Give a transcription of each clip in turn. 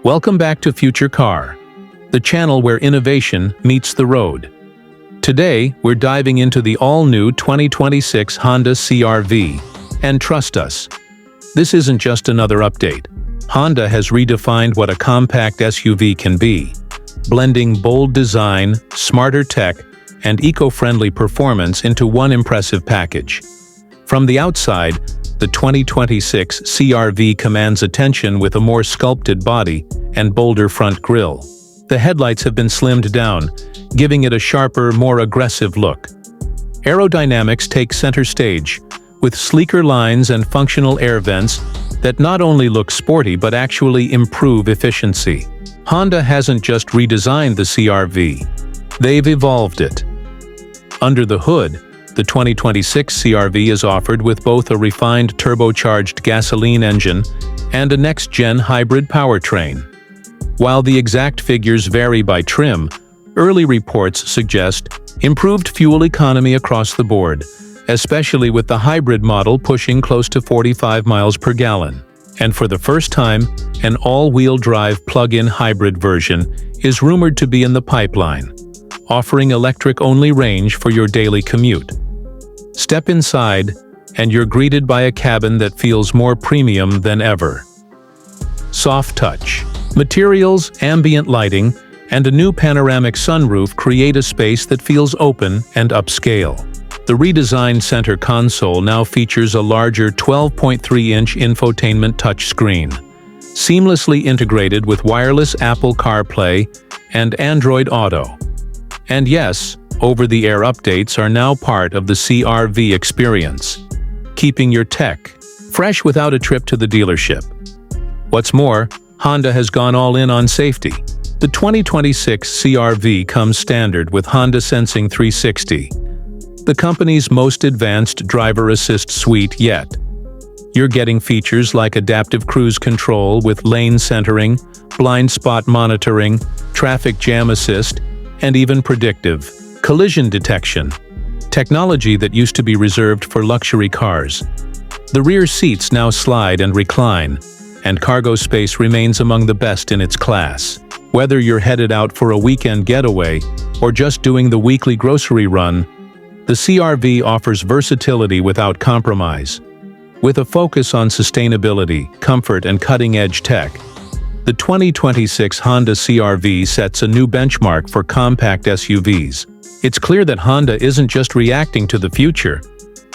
Welcome back to Future Car, the channel where innovation meets the road. Today, we're diving into the all-new 2026 Honda CR-V. And trust us, this isn't just another update. Honda has redefined what a compact SUV can be, blending bold design, smarter tech, and eco-friendly performance into one impressive package. From the outside, the 2026 CR-V commands attention with a more sculpted body and bolder front grille. The headlights have been slimmed down, giving it a sharper, more aggressive look. Aerodynamics take center stage, with sleeker lines and functional air vents that not only look sporty but actually improve efficiency. Honda hasn't just redesigned the CR-V, they've evolved it. Under the hood, the 2026 CR-V is offered with both a refined turbocharged gasoline engine and a next-gen hybrid powertrain. While the exact figures vary by trim, early reports suggest improved fuel economy across the board, especially with the hybrid model pushing close to 45 miles per gallon. And for the first time, an all-wheel drive plug-in hybrid version is rumored to be in the pipeline, offering electric-only range for your daily commute. Step inside, and you're greeted by a cabin that feels more premium than ever. Soft touch. Materials, ambient lighting, and a new panoramic sunroof create a space that feels open and upscale. The redesigned center console now features a larger 12.3-inch infotainment touchscreen, seamlessly integrated with wireless Apple CarPlay and Android Auto. And yes, over-the-air updates are now part of the CR-V experience, keeping your tech fresh without a trip to the dealership. What's more, Honda has gone all in on safety. The 2026 CR-V comes standard with Honda Sensing 360, the company's most advanced driver assist suite yet. You're getting features like adaptive cruise control with lane centering, blind spot monitoring, traffic jam assist, and even predictive collision detection, technology that used to be reserved for luxury cars. The rear seats now slide and recline, and cargo space remains among the best in its class. Whether you're headed out for a weekend getaway or just doing the weekly grocery run, the CR-V offers versatility without compromise. With a focus on sustainability, comfort, and cutting-edge tech, the 2026 Honda CR-V sets a new benchmark for compact SUVs. It's clear that Honda isn't just reacting to the future,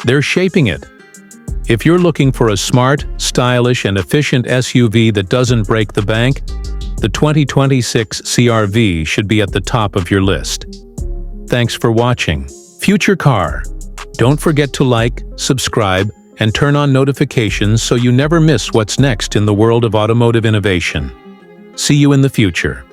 they're shaping it. If you're looking for a smart, stylish, and efficient SUV that doesn't break the bank, the 2026 CR-V should be at the top of your list. Thanks for watching Future Car. Don't forget to like, subscribe, and turn on notifications so you never miss what's next in the world of automotive innovation. See you in the future.